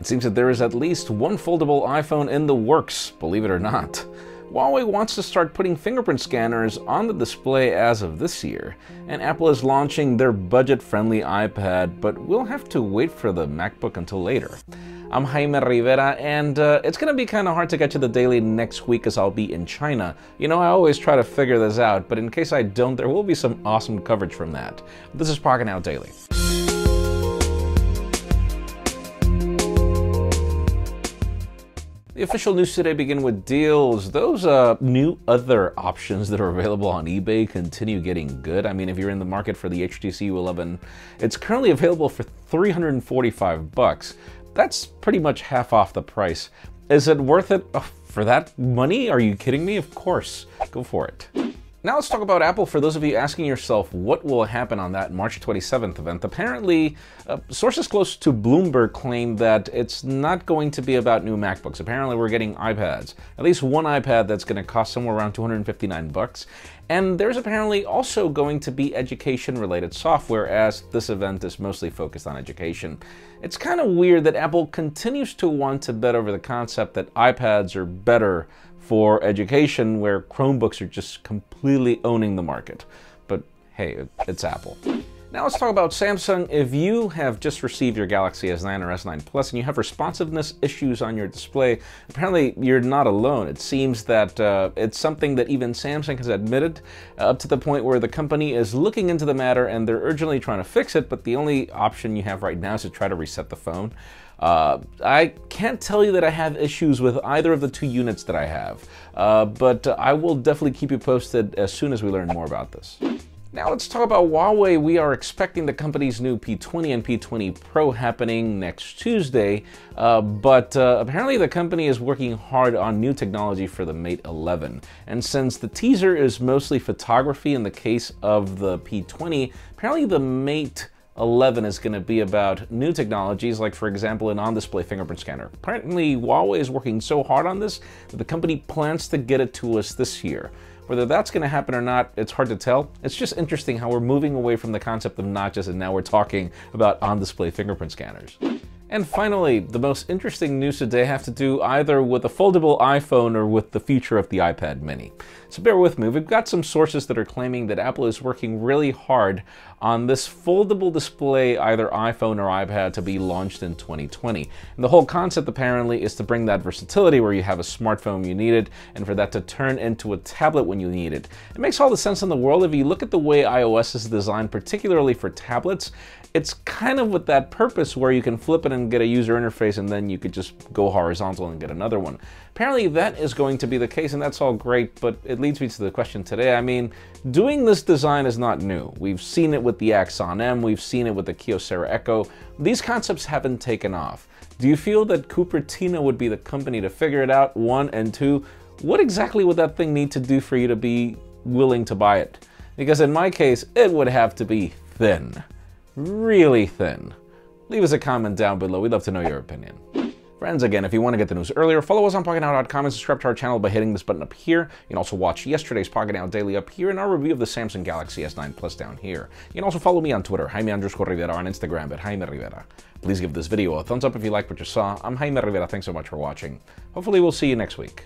It seems that there is at least one foldable iPhone in the works, believe it or not. Huawei wants to start putting fingerprint scanners on the display as of this year, and Apple is launching their budget-friendly iPad, but we'll have to wait for the MacBook until later. I'm Jaime Rivera, and it's going to be kind of hard to get to the daily next week as I'll be in China. You know, I always try to figure this out, but in case I don't, there will be some awesome coverage from that. This is Pocketnow Daily. The official news today begin with deals. Those new other options that are available on eBay continue getting good. I mean, if you're in the market for the HTC U11, it's currently available for $345. That's pretty much half off the price. Is it worth it for that money? Are you kidding me? Of course. Go for it. Now let's talk about Apple. For those of you asking yourself what will happen on that March 27th event, apparently sources close to Bloomberg claim that it's not going to be about new MacBooks. Apparently we're getting iPads, at least one iPad that's going to cost somewhere around $259. And there's apparently also going to be education-related software, as this event is mostly focused on education. It's kind of weird that Apple continues to want to bet over the concept that iPads are better for education, where Chromebooks are just completely owning the market. But hey, it's Apple. Now let's talk about Samsung. If you have just received your Galaxy S9 or S9 Plus and you have responsiveness issues on your display, apparently you're not alone. It seems that it's something that even Samsung has admitted, up to the point where the company is looking into the matter and they're urgently trying to fix it, but the only option you have right now is to try to reset the phone. I can't tell you that I have issues with either of the two units that I have, but I will definitely keep you posted as soon as we learn more about this. Now let's talk about Huawei. We are expecting the company's new P20 and P20 Pro happening next Tuesday, but apparently the company is working hard on new technology for the Mate 11. And since the teaser is mostly photography in the case of the P20, apparently the Mate 11 is going to be about new technologies, like, for example, an on-display fingerprint scanner. Apparently, Huawei is working so hard on this that the company plans to get it to us this year. Whether that's going to happen or not, it's hard to tell. It's just interesting how we're moving away from the concept of notches and now we're talking about on-display fingerprint scanners. And finally, the most interesting news today have to do either with a foldable iPhone or with the future of the iPad mini. So bear with me, we've got some sources that are claiming that Apple is working really hard on this foldable display, either iPhone or iPad, to be launched in 2020. And the whole concept apparently is to bring that versatility where you have a smartphone when you need it, and for that to turn into a tablet when you need it. It makes all the sense in the world. If you look at the way iOS is designed, particularly for tablets, it's kind of with that purpose where you can flip it and get a user interface and then you could just go horizontal and get another one. Apparently that is going to be the case, and that's all great, but it leads me to the question today. I mean, doing this design is not new. We've seen it with the Axon M, we've seen it with the Kyocera Echo. These concepts haven't taken off. Do you feel that Cupertino would be the company to figure it out, one, and two, what exactly would that thing need to do for you to be willing to buy it? Because in my case, it would have to be thin. Really thin. Leave us a comment down below. We'd love to know your opinion. Friends, again, if you want to get the news earlier, follow us on Pocketnow.com and subscribe to our channel by hitting this button up here. You can also watch yesterday's Pocketnow Daily up here and our review of the Samsung Galaxy S9 Plus down here. You can also follow me on Twitter, Jaime_Rivera, on Instagram at Jaime Rivera. Please give this video a thumbs up if you liked what you saw. I'm Jaime Rivera. Thanks so much for watching. Hopefully we'll see you next week.